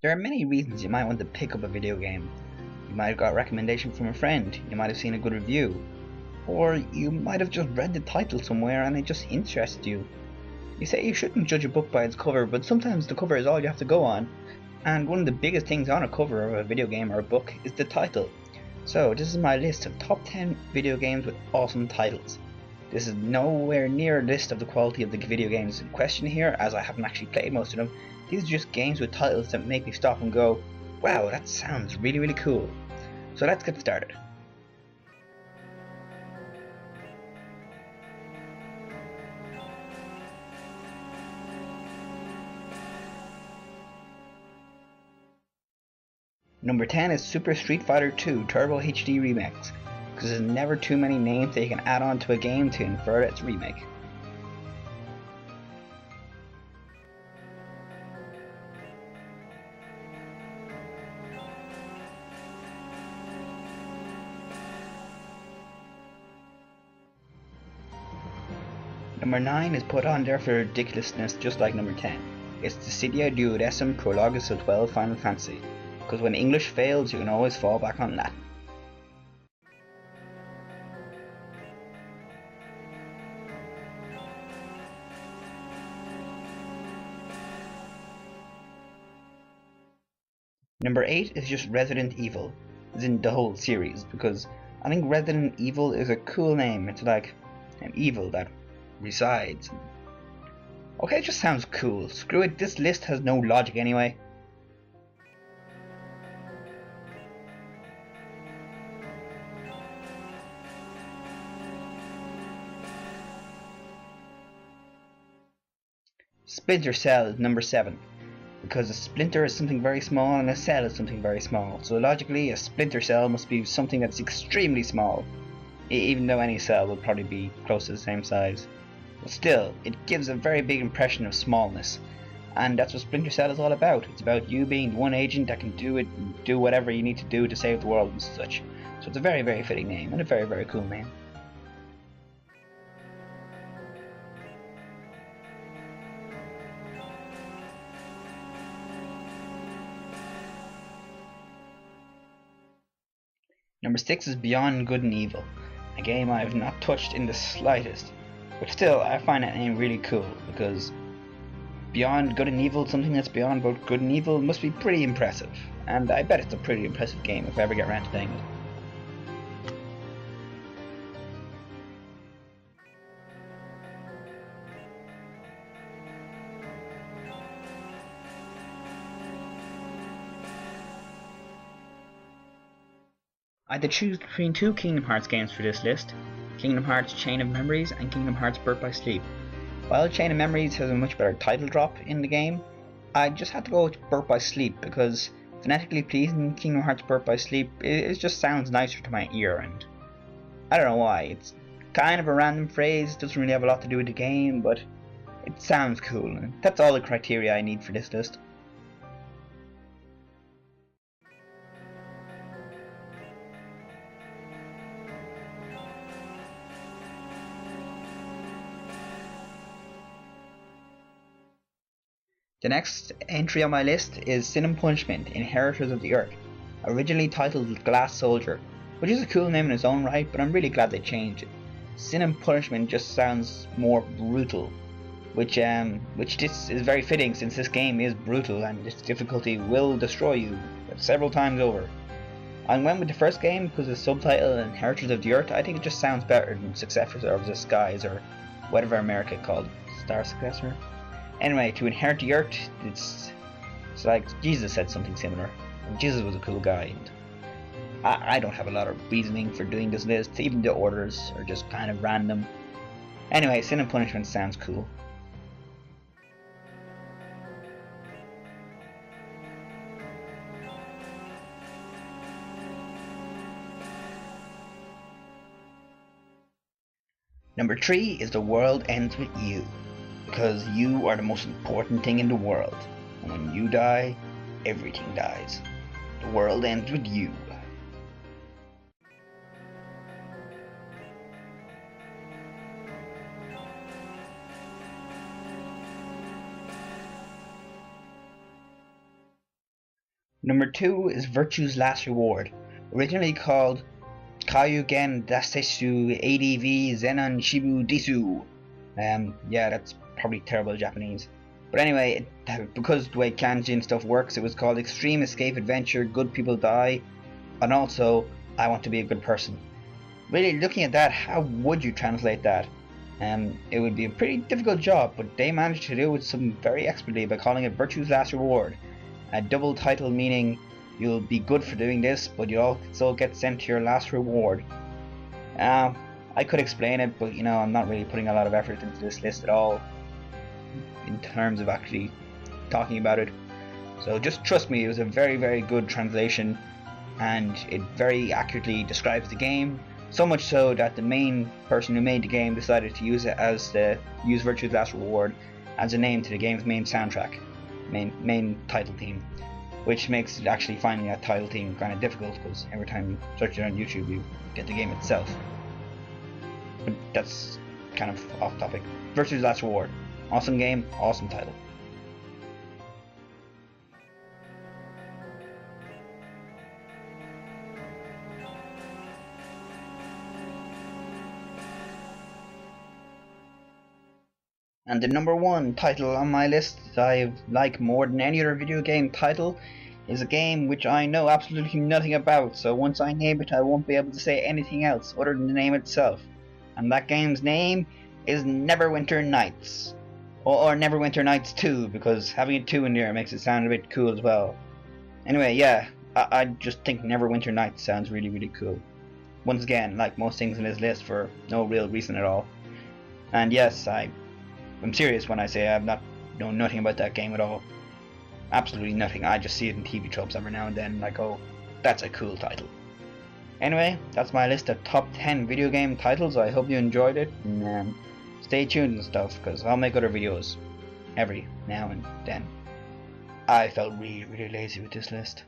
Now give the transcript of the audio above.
There are many reasons you might want to pick up a video game. You might have got a recommendation from a friend, you might have seen a good review, or you might have just read the title somewhere and it just interested you. You say you shouldn't judge a book by its cover, but sometimes the cover is all you have to go on, and one of the biggest things on a cover of a video game or a book is the title. So this is my list of top 10 video games with awesome titles. This is nowhere near a list of the quality of the video games in question here, as I haven't actually played most of them. These are just games with titles that make me stop and go, wow, that sounds really cool. So let's get started. Number 10 is Super Street Fighter 2 Turbo HD Remix, because there's never too many names that you can add on to a game to infer its remake. Number 9 is put on there for ridiculousness just like number 10. It's Dissidia Duodecim Prologus of 12 Final Fantasy, because when English fails you can always fall back on Latin. Number 8 is just Resident Evil, as in the whole series, because I think Resident Evil is a cool name. It's like an evil that resides. Okay, it just sounds cool. Screw it, this list has no logic anyway. Splinter Cell is number 7, because a splinter is something very small and a cell is something very small. So logically, a splinter cell must be something that's extremely small, even though any cell would probably be close to the same size. But still, it gives a very big impression of smallness, and that's what Splinter Cell is all about. It's about you being the one agent that can do whatever you need to do to save the world and such. So it's a very fitting name and a very cool name. Number 6 is Beyond Good and Evil, a game I have not touched in the slightest, but still I find that name really cool, because Beyond Good and Evil, something that's beyond both good and evil, must be pretty impressive, and I bet it's a pretty impressive game if I ever get around to playing it. I had to choose between two Kingdom Hearts games for this list, Kingdom Hearts Chain of Memories and Kingdom Hearts Birth by Sleep. While Chain of Memories has a much better title drop in the game, I just had to go with Birth by Sleep because phonetically pleasing Kingdom Hearts Birth by Sleep, it just sounds nicer to my ear, and I don't know why. It's kind of a random phrase, doesn't really have a lot to do with the game, but it sounds cool, and that's all the criteria I need for this list. The next entry on my list is Sin and Punishment: Inheritors of the Earth, originally titled Glass Soldier, which is a cool name in its own right, but I'm really glad they changed it. Sin and Punishment just sounds more brutal, which this is very fitting since this game is brutal and its difficulty will destroy you several times over. I went with the first game because the subtitle Inheritors of the Earth, I think it just sounds better than Successors of the Skies or whatever America called Star Successor. Anyway, to inherit the earth, it's like Jesus said something similar. Jesus was a cool guy, and I don't have a lot of reasoning for doing this list, even the orders are just kind of random. Anyway, Sin and Punishment sounds cool. Number 3 is The World Ends With You, because you are the most important thing in the world, and when you die, everything dies. The world ends with you. Number 2 is Virtue's Last Reward, originally called Kyugen Dasesu ADV Zenon Shibu Disu. Yeah, that's probably terrible Japanese. But anyway, because the way kanji and stuff works, it was called Extreme Escape Adventure, Good People Die, and also I Want to Be a Good Person. Really, looking at that, how would you translate that? It would be a pretty difficult job, but they managed to do it some very expertly by calling it Virtue's Last Reward, a double title meaning you'll be good for doing this, but you'll also get sent to your last reward. I could explain it, but I'm not really putting a lot of effort into this list at all in terms of actually talking about it. So just trust me, it was a very, very good translation, and it very accurately describes the game. So much so that the main person who made the game decided to use it as use Virtue's Last Reward as a name to the game's main soundtrack, main title theme, which makes it actually finding that title theme kind of difficult because every time you search it on YouTube, you get the game itself. But that's kind of off topic. Virtue's Last Reward, awesome game, awesome title. And the number 1 title on my list that I like more than any other video game title is a game which I know absolutely nothing about, so once I name it I won't be able to say anything else other than the name itself. And that game's name is Neverwinter Nights. Or Neverwinter Nights 2, because having a 2 in there makes it sound a bit cool as well. Anyway, yeah, I just think Neverwinter Nights sounds really, really cool. Once again, like most things in this list, for no real reason at all. And yes, I'm serious when I say I've know nothing about that game at all. Absolutely nothing. I just see it in TV tropes every now and then, like, oh, that's a cool title. Anyway, that's my list of top 10 video game titles. I hope you enjoyed it, and stay tuned and stuff, because I'll make other videos every now and then. I felt really, really lazy with this list.